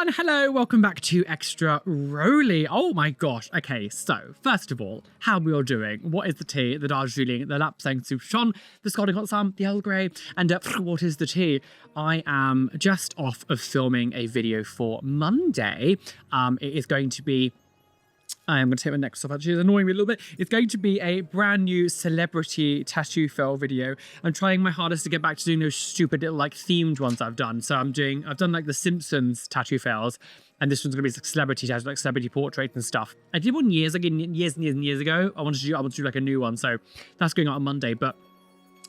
everyone, hello, welcome back to Extra Roly. Oh my gosh, okay, so first of all, how are we all doing? What is the tea? The Darjeeling, the Lapsang Souchong, the Scottish Hot Sam, the Earl Grey, and what is the tea? I am just off of filming a video for Monday. It is going to be I am going to take my necklace off, actually, it's annoying me a little bit. It's going to be a brand new celebrity tattoo fail video. I'm trying my hardest to get back to doing those stupid little like themed ones I've done. So I've done like the Simpsons tattoo fails, and this one's going to be like celebrity tattoos, like celebrity portraits and stuff. I did one years and years ago. I want to do like a new one, so that's going out on Monday. But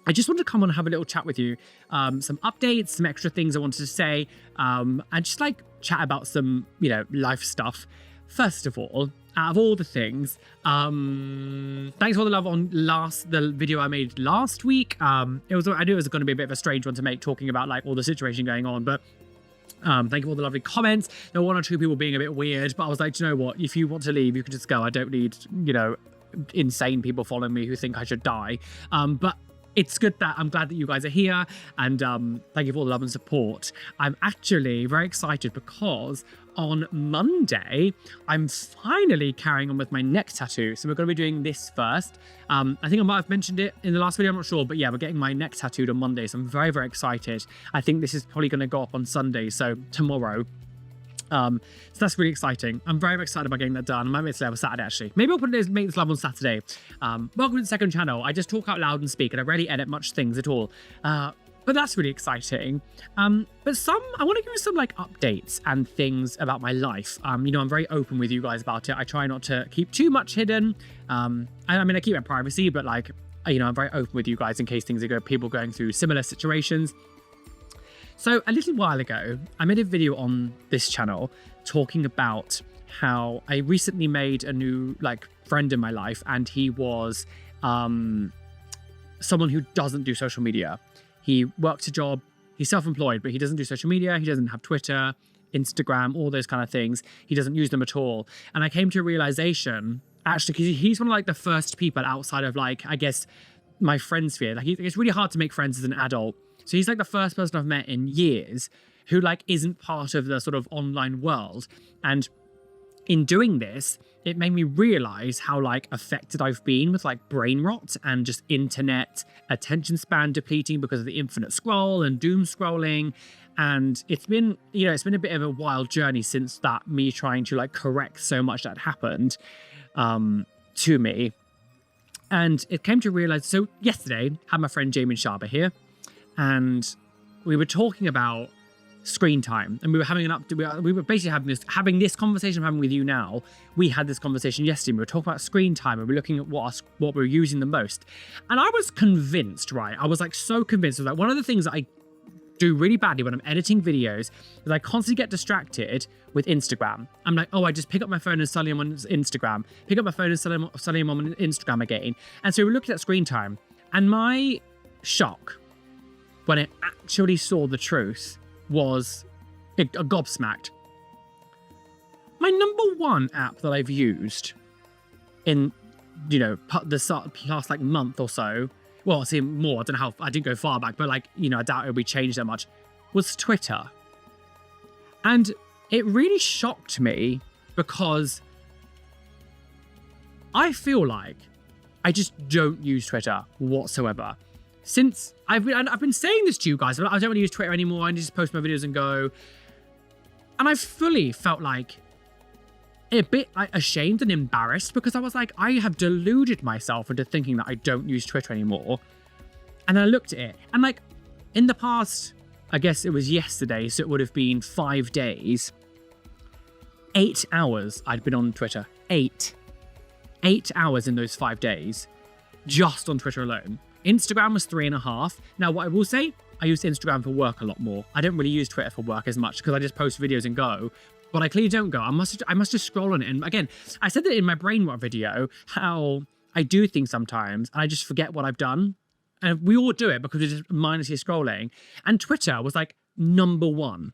I just wanted to come on and have a little chat with you. Some updates, some extra things I wanted to say, and just like chat about some, life stuff. First of all, out of all the things, thanks for all the love on the video I made last week. I knew it was going to be a bit of a strange one to make, talking about like all the situation going on, but thank you for all the lovely comments. There were one or two people being a bit weird, but I was like, you know what? If you want to leave, you can just go. I don't need, insane people following me who think I should die. But it's good that I'm glad that you guys are here, and thank you for all the love and support. I'm actually very excited because on Monday, I'm finally carrying on with my neck tattoo. So we're going to be doing this first. I think I might have mentioned it in the last video, I'm not sure, but yeah, we're getting my neck tattooed on Monday. So I'm very, very excited. I think this is probably going to go up on Sunday, so tomorrow. So that's really exciting. I'm very excited about getting that done. I might make it on Saturday, actually. Maybe I'll make this live on Saturday. Welcome to the second channel. I just talk out loud and speak, and I rarely edit much things at all. But that's really exciting. But I want to give you some like updates and things about my life. I'm very open with you guys about it. I try not to keep too much hidden. I keep my privacy, but like, I'm very open with you guys in case people going through similar situations. So a little while ago, I made a video on this channel talking about how I recently made a new like friend in my life, and he was someone who doesn't do social media. He works a job, he's self-employed, but he doesn't do social media, he doesn't have Twitter, Instagram, all those kind of things. He doesn't use them at all. And I came to a realization, actually, because he's one of like the first people outside of like, I guess, my friend sphere. Like, it's really hard to make friends as an adult. So he's like the first person I've met in years who like isn't part of the sort of online world. And in doing this, it made me realize how like affected I've been with like brain rot and just internet attention span depleting because of the infinite scroll and doom scrolling. And it's been a bit of a wild journey since that, me trying to like correct so much that happened to me. And it came to realize, so yesterday I had my friend Jamin Sharba here, and we were talking about screen time, and we were basically having this conversation I'm having with you now. We had this conversation yesterday. We were talking about screen time, and we were looking at what we're using the most. And I was convinced, right? I was like so convinced. Like, one of the things that I do really badly when I'm editing videos is I constantly get distracted with Instagram. I'm like, oh, I just pick up my phone and suddenly I'm on Instagram. Pick up my phone and suddenly I'm on Instagram again. And so we looked at screen time, and my shock when I actually saw the truth was a gobsmacked. My number one app that I've used in, the past like month or so, well, I'll see more, I don't know how, I didn't go far back, but like, I doubt it'll be changed that much, was Twitter. And it really shocked me because I feel like I just don't use Twitter whatsoever. Since I've been saying this to you guys, I don't really use Twitter anymore. I just post my videos and go. And I fully felt like a bit like ashamed and embarrassed because I was like, I have deluded myself into thinking that I don't use Twitter anymore. And then I looked at it, and like in the past, I guess it was yesterday, so it would have been 5 days, 8 hours I'd been on Twitter. 8 hours in those 5 days, just on Twitter alone. Instagram was 3.5. Now, what I will say, I use Instagram for work a lot more. I don't really use Twitter for work as much because I just post videos and go. But I clearly don't go. I must just scroll on it. And again, I said that in my brain rot video, how I do things sometimes and I just forget what I've done. And we all do it because we're just mindlessly scrolling. And Twitter was like number one.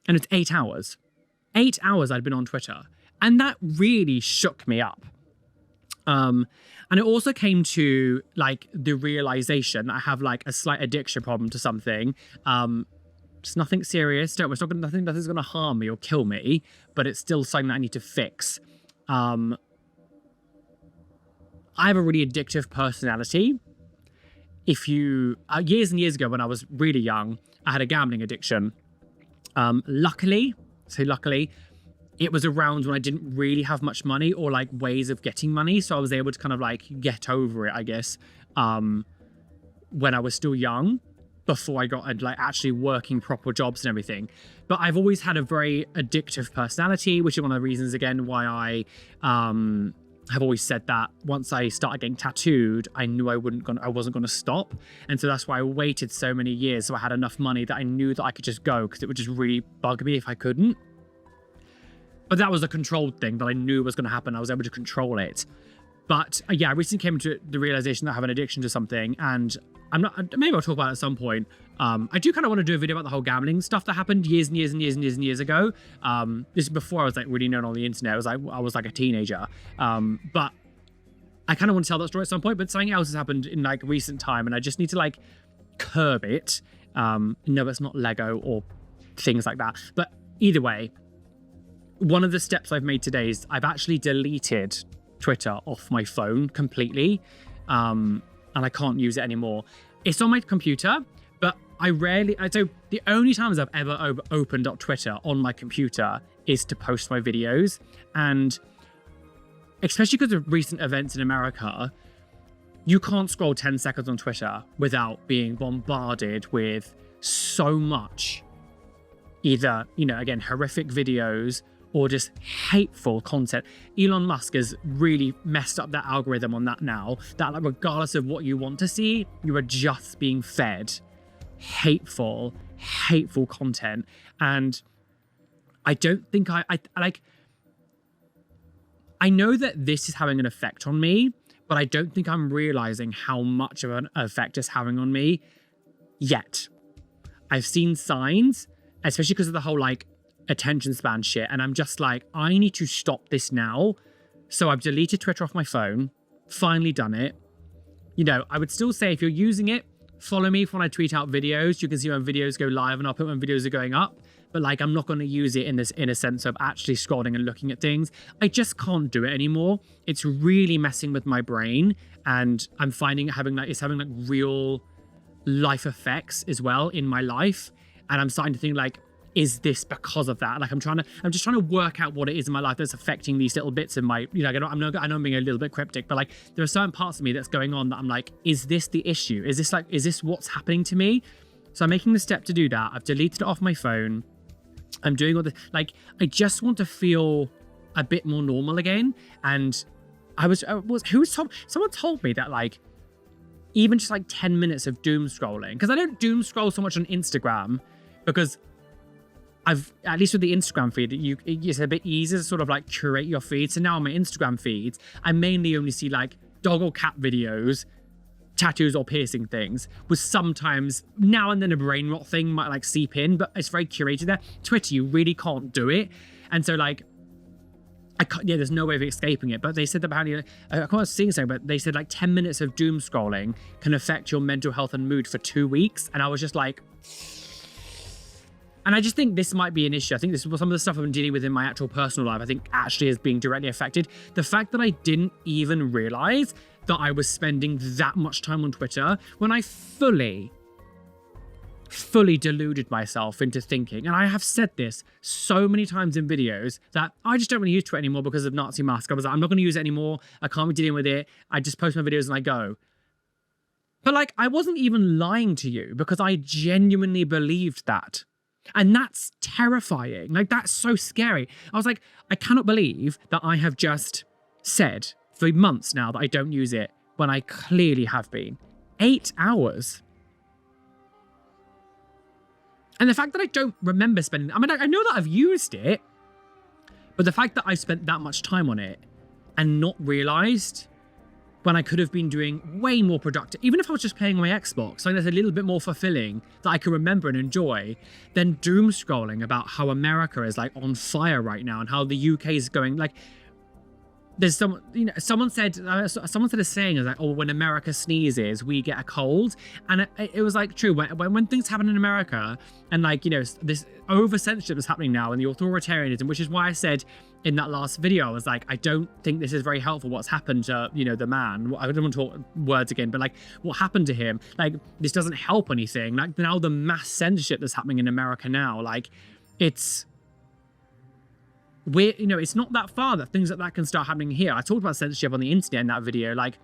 And it's 8 hours. 8 hours I'd been on Twitter. And that really shook me up. And it also came to like the realization that I have like a slight addiction problem to something. It's nothing serious. Don't. It's not gonna, nothing's going to harm me or kill me, but it's still something that I need to fix. I have a really addictive personality. If you years and years ago, when I was really young, I had a gambling addiction. Luckily, it was around when I didn't really have much money or like ways of getting money, so I was able to kind of like get over it, I guess. When I was still young, before I got like actually working proper jobs and everything. But I've always had a very addictive personality, which is one of the reasons again why I have always said that once I started getting tattooed, I knew I wasn't gonna stop. And so that's why I waited so many years, so I had enough money that I knew that I could just go, because it would just really bug me if I couldn't. But that was a controlled thing that I knew was gonna happen. I was able to control it. But yeah, I recently came to the realization that I have an addiction to something, and maybe I'll talk about it at some point. I do kind of want to do a video about the whole gambling stuff that happened years ago. This is before I was like really known on the internet. I was like a teenager. But I kind of want to tell that story at some point, but something else has happened in like recent time, and I just need to like curb it. No, it's not Lego or things like that. But either way, one of the steps I've made today is I've actually deleted Twitter off my phone completely. And I can't use it anymore. It's on my computer, but so the only times I've ever opened up Twitter on my computer is to post my videos. And especially because of recent events in America, you can't scroll 10 seconds on Twitter without being bombarded with so much, either, again, horrific videos or just hateful content. Elon Musk has really messed up that algorithm on that now, that like regardless of what you want to see, you are just being fed hateful content. And I don't think I know that this is having an effect on me, but I don't think I'm realizing how much of an effect it's having on me yet. I've seen signs, especially because of the whole like attention span shit, and I'm just like, I need to stop this now. So I've deleted Twitter off my phone, finally done it. I would still say if you're using it, follow me for when I tweet out videos. You can see when videos go live, and I'll put when videos are going up. But like, I'm not going to use it in a sense of actually scrolling and looking at things. I just can't do it anymore. It's really messing with my brain, and I'm finding it's having like real life effects as well in my life. And I'm starting to think like, is this because of that? Like I'm just trying to work out what it is in my life that's affecting these little bits in my, I know I'm being a little bit cryptic, but like there are certain parts of me that's going on that I'm like, is this the issue? Is this what's happening to me? So I'm making the step to do that. I've deleted it off my phone. I'm doing all the, like, I just want to feel a bit more normal again. And someone told me that like, even just like 10 minutes of doom scrolling, because I don't doom scroll so much on Instagram, because at least with the Instagram feed, it's a bit easier to sort of like curate your feed. So now on my Instagram feeds, I mainly only see like dog or cat videos, tattoos or piercing things, with sometimes now and then a brain rot thing might like seep in, but it's very curated there. Twitter, you really can't do it. And so like, there's no way of escaping it. But they said that apparently, I can't see something, but they said like 10 minutes of doom scrolling can affect your mental health and mood for 2 weeks. And I was just like, and I just think this might be an issue. I think this is some of the stuff I've been dealing with in my actual personal life, I think actually is being directly affected. The fact that I didn't even realize that I was spending that much time on Twitter when I fully deluded myself into thinking, and I have said this so many times in videos, that I just don't really use Twitter anymore because of Nazi Mask. I was like, I'm not going to use it anymore. I can't be dealing with it. I just post my videos and I go. But like, I wasn't even lying to you, because I genuinely believed that. And that's terrifying. Like, that's so scary. I was like, I cannot believe that I have just said for months now that I don't use it when I clearly have been. 8 hours. And the fact that I don't remember spending, I mean, I know that I've used it, but the fact that I've spent that much time on it and not realized when I could have been doing way more productive, even if I was just playing on my Xbox, something that's a little bit more fulfilling that I can remember and enjoy, than doom scrolling about how America is like on fire right now and how the UK is going. Like, there's some, someone said a saying is like, oh, when America sneezes, we get a cold. And it was like true when things happen in America and like, this over censorship is happening now and the authoritarianism, which is why I said in that last video, I was like, I don't think this is very helpful what's happened to, the man. I don't want to talk words again, but like what happened to him, like this doesn't help anything. Like now the mass censorship that's happening in America now, like it's not that far that things like that can start happening here. I talked about censorship on the internet in that video, like,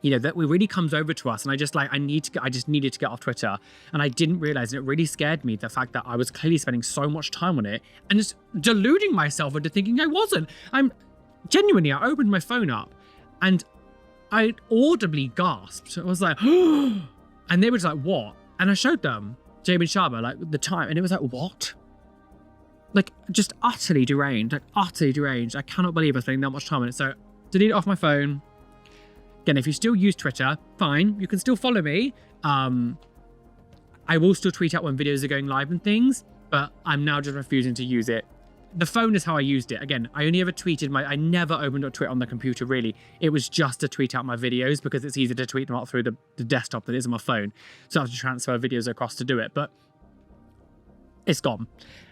that it really comes over to us. And I just needed to get off Twitter. And I didn't realize, and it really scared me, the fact that I was clearly spending so much time on it and just deluding myself into thinking I wasn't. I opened my phone up and I audibly gasped. I was like, and they were just like, what? And I showed them Jamie Sharma, like the time, and it was like, what? Like just utterly deranged, I cannot believe I was spending that much time on it. So delete it off my phone. Again, if you still use Twitter, fine, you can still follow me. I will still tweet out when videos are going live and things, but I'm now just refusing to use it. The phone is how I used it. Again, I only ever tweeted I never opened up Twitter on the computer really. It was just to tweet out my videos because it's easier to tweet them out through the desktop than it is on my phone. So I have to transfer videos across to do it, but it's gone.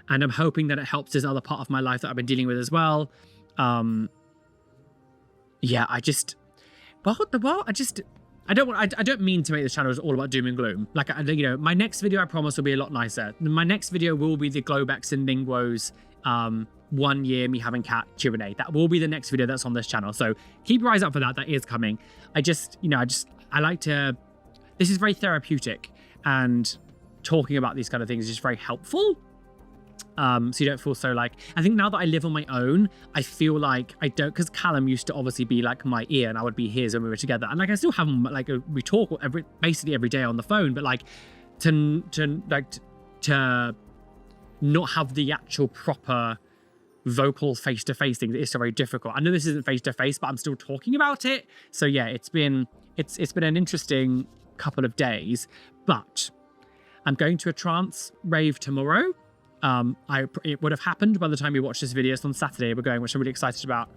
And I'm hoping that it helps this other part of my life that I've been dealing with as well. I don't mean to make this channel all about doom and gloom. Like, my next video, I promise, will be a lot nicer. My next video will be the Globex and Ningwo's 1 year me having cat Q&A. That will be the next video that's on this channel. So keep your eyes out for that. That is coming. I like to, this is very therapeutic, and talking about these kind of things is just very helpful. So you don't feel so like, I think now that I live on my own, I feel like I don't, because Callum used to obviously be like my ear and I would be his when we were together, and like I still have him, like we talk basically every day on the phone, but like to not have the actual proper vocal face-to-face things is so very difficult. I know this isn't face-to-face, but I'm still talking about it. So yeah, it's been an interesting couple of days, but I'm going to a trance rave tomorrow. It would have happened by the time you watch this video. So on Saturday we're going, which I'm really excited about.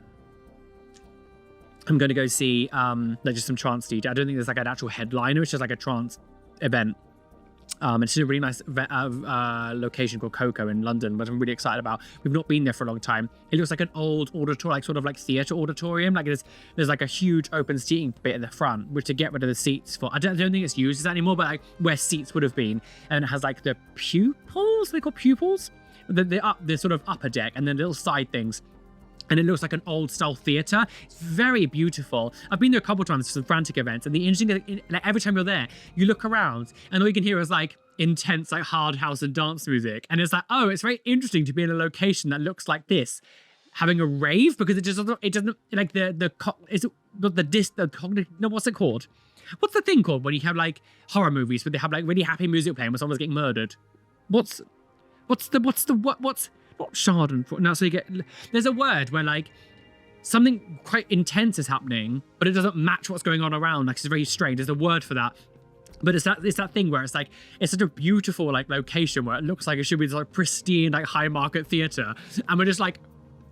I'm going to go see like just some trance DJ. I don't think there's like an actual headliner. It's just like a trance event. It's a really nice location called Coco in London, which I'm really excited about. We've not been there for a long time. It looks like an old auditorium, like sort of like theatre auditorium. Like there's like a huge open seating bit in the front, which to get rid of the seats for. I don't think it's used anymore, but like where seats would have been, and it has like the pupils. They call pupils. The sort of upper deck, and then little side things. And it looks like an old style theatre. It's very beautiful. I've been there a couple of times for some frantic events, and the interesting thing, like every time you're there, you look around and all you can hear is like intense like hard house and dance music. And it's like, oh, it's very interesting to be in a location that looks like this, having a rave, because it doesn't like what's it called? What's the thing called when you have like horror movies where they have like really happy music playing when someone's getting murdered? What's not schadenfreude. No, so you get, there's a word where like something quite intense is happening, but it doesn't match what's going on around. Like it's very strange. There's a word for that. But it's that thing where it's like, it's such a beautiful like location where it looks like it should be this like pristine like high market theatre, and we're just like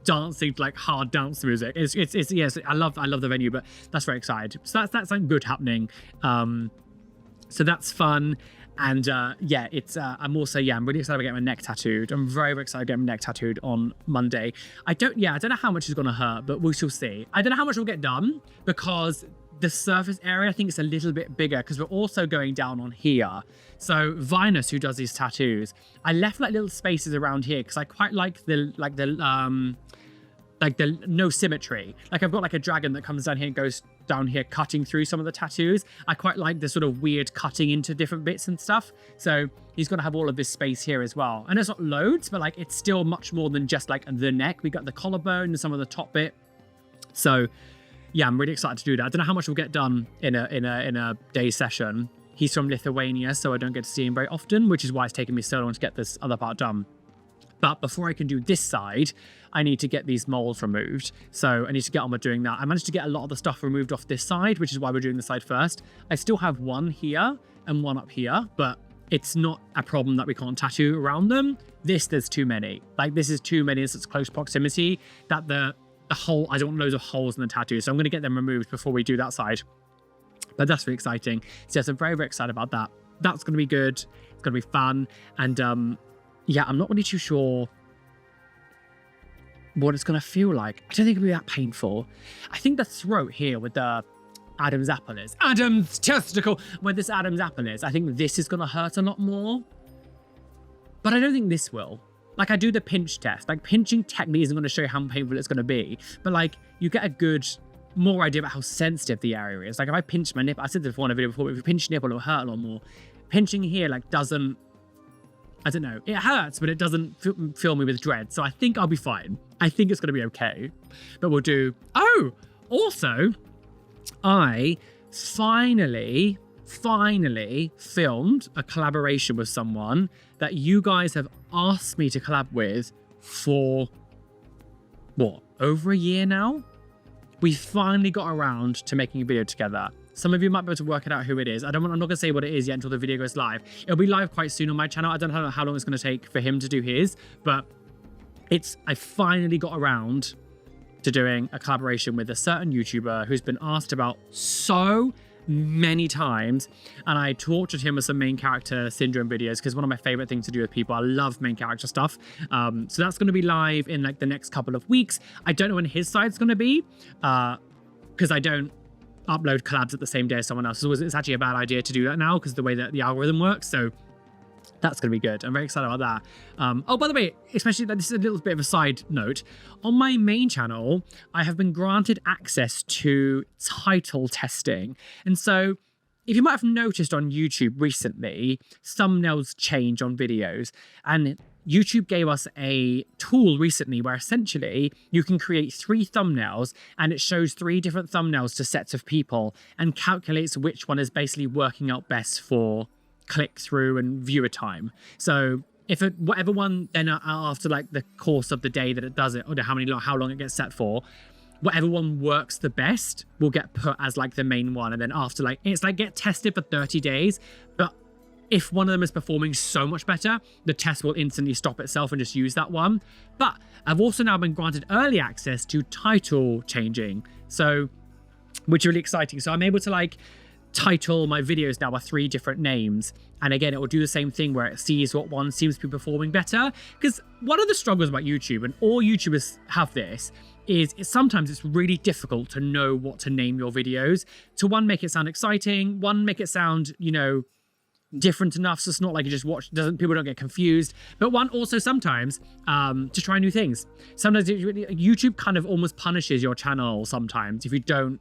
dancing to like hard dance music. It's yes, I love the venue, but that's very exciting. So that's something good happening. So that's fun. And yeah, I'm really excited about getting my neck tattooed. I'm very, very excited to get my neck tattooed on Monday. I don't know how much it's gonna hurt, but we shall see. I don't know how much will get done because the surface area I think it's a little bit bigger, because we're also going down on here. So Vinus, who does these tattoos, I left like little spaces around here because I quite like the no symmetry. Like I've got like a dragon that comes down here and goes down here cutting through some of the tattoos. I quite like the sort of weird cutting into different bits and stuff. So he's going to have all of this space here as well. And it's not loads, but like it's still much more than just like the neck. We got the collarbone and some of the top bit. So yeah, I'm really excited to do that. I don't know how much we'll get done in a day session. He's from Lithuania, so I don't get to see him very often, which is why it's taken me so long to get this other part done. But before I can do this side, I need to get these moles removed. So I need to get on with doing that. I managed to get a lot of the stuff removed off this side, which is why we're doing the side first. I still have one here and one up here, but it's not a problem that we can't tattoo around them. There's too many. Like this is too many in such close proximity that I don't want loads of holes in the tattoo, so I'm going to get them removed before we do that side. But that's really exciting. So yes, I'm very, very excited about that. That's going to be good. It's going to be fun. And yeah, I'm not really too sure what it's going to feel like. I don't think it'll be that painful. I think the throat here with the Adam's apple is. Adam's testicle! Where this Adam's apple is, I think this is going to hurt a lot more. But I don't think this will. Like, I do the pinch test. Like, pinching technically isn't going to show you how painful it's going to be. But, like, you get a good, more idea about how sensitive the area is. Like, if I pinch my nipple, I said this before in a video before, but if you pinch your nipple, it'll hurt a lot more. Pinching here, like, doesn't, I don't know. It hurts, but it doesn't fill me with dread. So I think I'll be fine. I think it's going to be okay. But we'll do... Oh! Also, I finally filmed a collaboration with someone that you guys have asked me to collab with for, what, over a year now? We finally got around to making a video together. Some of you might be able to work it out who it is. I'm not going to say what it is yet until the video goes live. It'll be live quite soon on my channel. I don't know how long it's going to take for him to do his, but I finally got around to doing a collaboration with a certain YouTuber who's been asked about so many times, and I tortured him with some main character syndrome videos because one of my favorite things to do with people. I love main character stuff. So that's going to be live in like the next couple of weeks. I don't know when his side's going to be because I don't upload collabs at the same day as someone else. So it's actually a bad idea to do that now because the way that the algorithm works. So that's going to be good. I'm very excited about that. Oh, by the way, especially this is a little bit of a side note. On my main channel, I have been granted access to title testing. And so if you might have noticed on YouTube recently, thumbnails change on videos. And YouTube gave us a tool recently where essentially you can create 3 thumbnails and it shows 3 different thumbnails to sets of people and calculates which one is basically working out best for click through and viewer time. So if whatever one then after like the course of the day that it does it, or how long it gets set for, whatever one works the best will get put as like the main one. And then after like, it's like get tested for 30 days. But if one of them is performing so much better, the test will instantly stop itself and just use that one. But I've also now been granted early access to title changing. So, which is really exciting. So I'm able to like title my videos now with 3 different names, and again it will do the same thing where it sees what one seems to be performing better. Because one of the struggles about YouTube, and all YouTubers have this, is sometimes it's really difficult to know what to name your videos. To one, make it sound exciting, one, make it sound, you know, different enough so it's not like you just watch, people don't get confused, but one also sometimes to try new things. Sometimes YouTube kind of almost punishes your channel sometimes if you don't.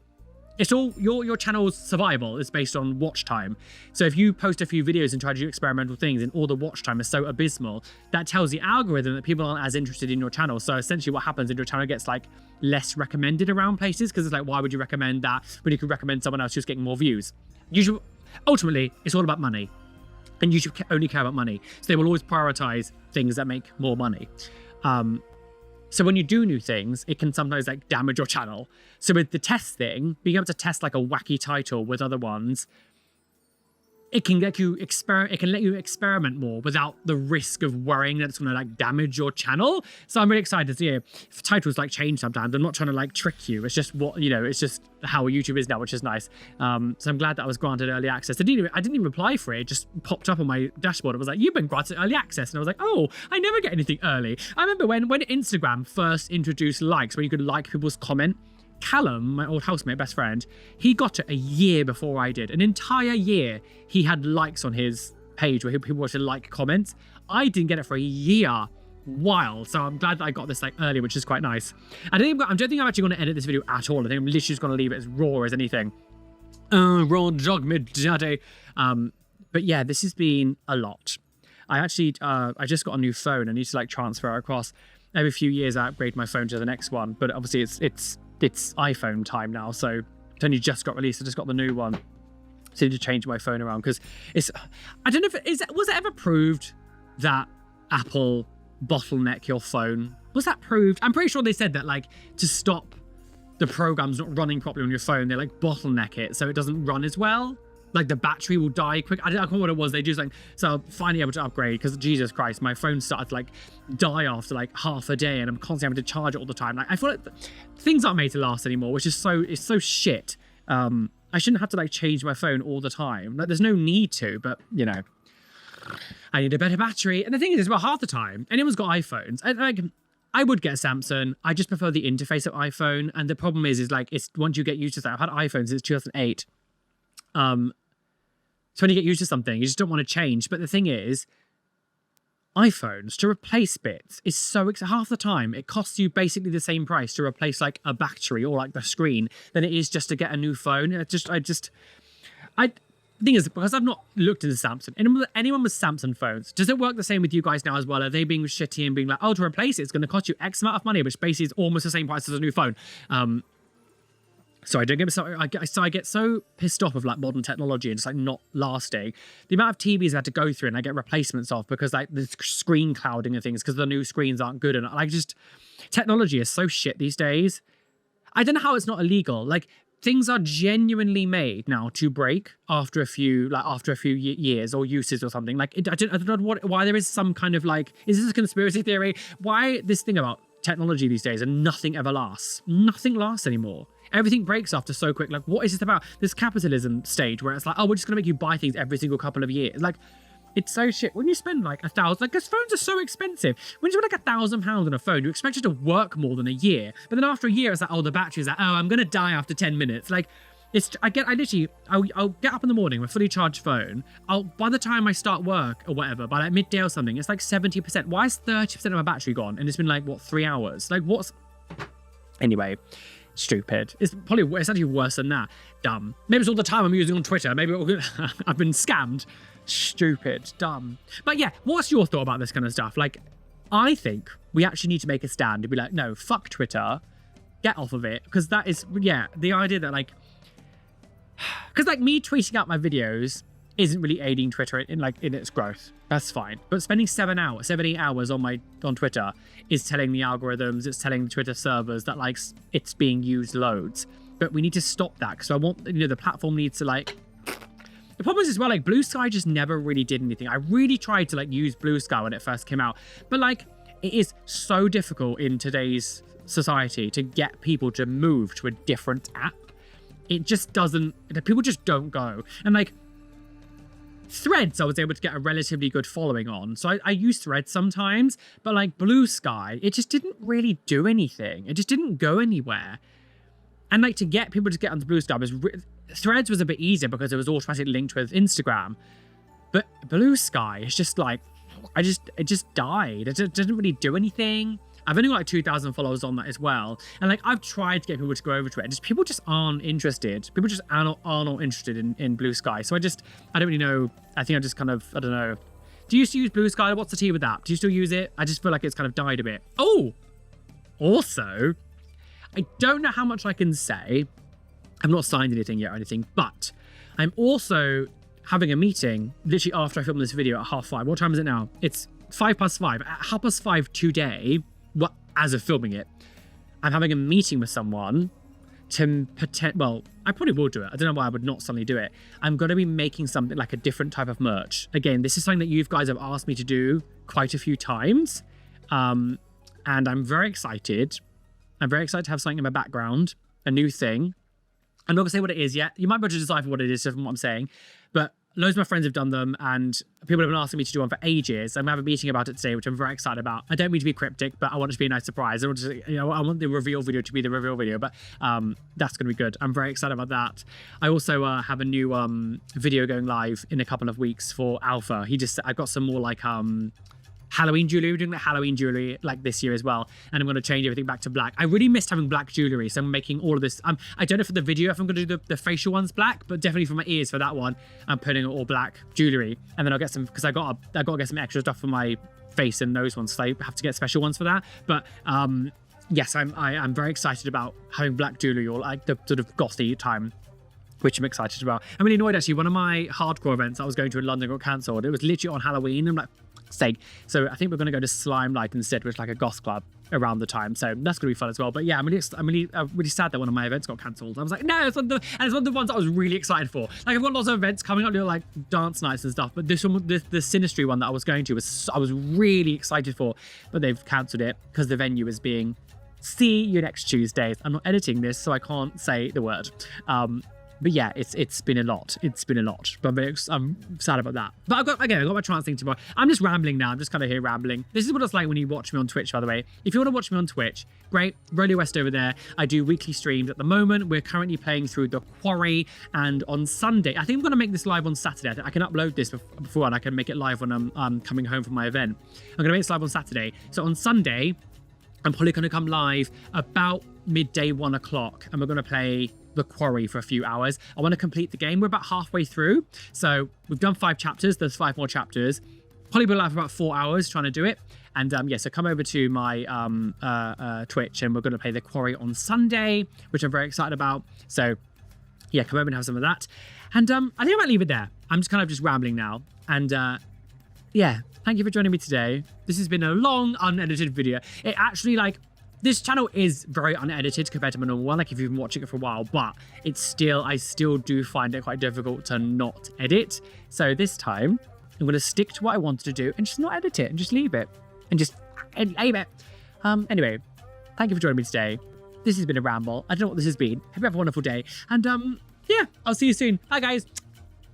It's all your channel's survival is based on watch time. So if you post a few videos and try to do experimental things and all the watch time is so abysmal, that tells the algorithm that people aren't as interested in your channel. So essentially what happens is your channel gets like less recommended around places because it's like, why would you recommend that when you could recommend someone else who's getting more views? Usually, ultimately, it's all about money. And YouTube only care about money. So they will always prioritize things that make more money. So when you do new things, it can sometimes like damage your channel. So with the test thing, being able to test like a wacky title with other ones, it can let you experiment more without the risk of worrying that it's going to like damage your channel. So I'm really excited to see if titles like change sometimes. I'm not trying to like trick you. It's just what, you know, it's just how YouTube is now, which is nice. So I'm glad that I was granted early access. I didn't even apply for it. It just popped up on my dashboard. It was like, you've been granted early access. And I was like, oh, I never get anything early. I remember when Instagram first introduced likes, where you could like people's comment. Callum, my old housemate, best friend, he got it a year before I did. An entire year he had likes on his page where people were to like comments. I didn't get it for a year. Wild. So I'm glad that I got this like early, which is quite nice. I don't think I'm actually going to edit this video at all. I think I'm literally just going to leave it as raw as anything. Raw jog mid daddy. But yeah, this has been a lot. I just got a new phone. I need to like transfer it across. Every few years I upgrade my phone to the next one, but obviously it's iPhone time now, so it's only just got released. I just got the new one, so I need to change my phone around because I don't know if was it ever proved that Apple bottleneck your phone? Was that proved? I'm pretty sure they said that like to stop the programs not running properly on your phone, they like bottleneck it so it doesn't run as well. like the battery will die quick. I don't know what it was. They just like, so I'm finally able to upgrade because Jesus Christ, my phone started to like die after like half a day and I'm constantly having to charge it all the time. Like I feel like things aren't made to last anymore, which is it's so shit. I shouldn't have to like change my phone all the time. Like there's no need to, but you know, I need a better battery. And the thing is, about half the time, anyone's got iPhones. I would get a Samsung. I just prefer the interface of iPhone. And the problem is like, it's once you get used to that. I've had iPhones since 2008. So when you get used to something, you just don't want to change. But the thing is, iPhones, to replace bits is so half the time it costs you basically the same price to replace like a battery or like the screen than it is just to get a new phone. The thing is, because I've not looked into Samsung, anyone with Samsung phones, does it work the same with you guys now as well? Are they being shitty and being like, oh, to replace it, it's going to cost you X amount of money, which basically is almost the same price as a new phone? So I get so pissed off of like modern technology and just like not lasting. The amount of TVs I had to go through and I get replacements of because like the screen clouding and things because the new screens aren't good enough. Like just technology is so shit these days. I don't know how it's not illegal. Like things are genuinely made now to break after a few years or uses or something. Like I don't know why there is some kind of like, is this a conspiracy theory? Why this thing about technology these days and nothing ever lasts? Nothing lasts anymore. Everything breaks after so quick. Like, what is this about? This capitalism stage where it's like, oh, we're just going to make you buy things every single couple of years. Like, it's so shit. When you spend like $1,000, like, because phones are so expensive. When you spend like £1,000 on a phone, you expect it to work more than a year. But then after a year, it's like, oh, the battery's like, oh, I'm going to die after 10 minutes. Like, I'll get up in the morning with a fully charged phone. By the time I start work or whatever, by like midday or something, it's like 70%. Why is 30% of my battery gone? And it's been like, what, 3 hours? Like, anyway. Stupid. It's actually worse than that. Dumb. Maybe it's all the time I'm using on Twitter. Maybe I've been scammed. Stupid. Dumb. But yeah, what's your thought about this kind of stuff? Like, I think we actually need to make a stand and be like, no, fuck Twitter. Get off of it. Because that is, yeah, the idea that like, because like me tweeting out my videos isn't really aiding Twitter in its growth. That's fine. But spending 7, 8 hours on Twitter is telling the algorithms, it's telling the Twitter servers that like it's being used loads. But we need to stop that because I want, the platform needs to like. The problem is as well, like Blue Sky just never really did anything. I really tried to like use Blue Sky when it first came out, but like it is so difficult in today's society to get people to move to a different app. It just doesn't. People just don't go. And like. Threads I was able to get a relatively good following on, so I use Threads sometimes, but like Blue Sky, it just didn't really do anything. It just didn't go anywhere. And like to get people to get onto Blue Sky Threads was a bit easier because it was automatically linked with Instagram, but Blue Sky is just like it just died. It didn't really do anything. I've only got like 2,000 followers on that as well. And like, I've tried to get people to go over to it. People just aren't interested. People just are not interested in Blue Sky. So I don't really know. I think I just kind of, I don't know. Do you still use Blue Sky? What's the tea with that? Do you still use it? I just feel like it's kind of died a bit. Oh, also, I don't know how much I can say. I've not signed anything yet or anything, but I'm also having a meeting literally after I film this video at 5:30. What time is it now? It's 5:05. At 5:30 today, as of filming it, I'm having a meeting with someone to I probably will do it. I don't know why I would not suddenly do it. I'm going to be making something like a different type of merch. Again, this is something that you guys have asked me to do quite a few times. And I'm very excited. I'm very excited to have something in my background, a new thing. I'm not going to say what it is yet. You might be able to decipher what it is from what I'm saying, but loads of my friends have done them and people have been asking me to do one for ages. I'm going to have a meeting about it today, which I'm very excited about. I don't mean to be cryptic, but I want it to be a nice surprise. I want the reveal video to be the reveal video, but that's going to be good. I'm very excited about that. I also have a new video going live in a couple of weeks for Alpha. I've got some more like Halloween jewelry. We're doing the Halloween jewelry like this year as well, and I'm going to change everything back to black. I really missed having black jewelry, so I'm making all of this. I don't know for the video if I'm going to do the facial ones black, but definitely for my ears for that one, I'm putting all black jewelry, and then I'll get some because I got to get some extra stuff for my face and nose ones, so I have to get special ones for that. But yes, I'm very excited about having black jewelry or like the sort of gothy time, which I'm excited about. I'm really annoyed actually. One of my hardcore events I was going to in London got cancelled. It was literally on Halloween. I'm like, sake. So I think we're going to go to Slime Light instead, which is like a goth club around the time. So that's going to be fun as well. But yeah, I'm really sad that one of my events got cancelled. I was like, no, it's one of the ones I was really excited for. Like, I've got lots of events coming up, like dance nights and stuff. But this one, the Sinistry one that I was going to, I was really excited for. But they've cancelled it because the venue is being... See you next Tuesday. I'm not editing this, so I can't say the word. But yeah, it's been a lot. It's been a lot. But I'm sad about that. But I got my trance thing tomorrow. I'm just rambling now. I'm just kind of here rambling. This is what it's like when you watch me on Twitch, by the way. If you want to watch me on Twitch, great. Rolly West over there. I do weekly streams at the moment. We're currently playing through The Quarry. And on Sunday, I think I'm going to make this live on Saturday. I can upload this before and I can make it live when I'm coming home from my event. I'm going to make this live on Saturday. So on Sunday, I'm probably going to come live about midday, 1 o'clock, and we're going to play The Quarry for a few hours. I want to complete the game. We're about halfway through. So we've done 5 chapters. There's 5 more chapters. Probably be live for about 4 hours trying to do it. And yeah, so come over to my Twitch and we're going to play The Quarry on Sunday, which I'm very excited about. So yeah, come over and have some of that. And I think I might leave it there. I'm just kind of just rambling now. And yeah, thank you for joining me today. This has been a long, unedited video. It actually, like, this channel is very unedited compared to my normal one, like if you've been watching it for a while, but it's still, I still do find it quite difficult to not edit. So this time, I'm going to stick to what I wanted to do and just not edit it and just leave it. And just leave it. Anyway, thank you for joining me today. This has been a ramble. I don't know what this has been. Hope you have a wonderful day. And yeah, I'll see you soon. Bye, guys.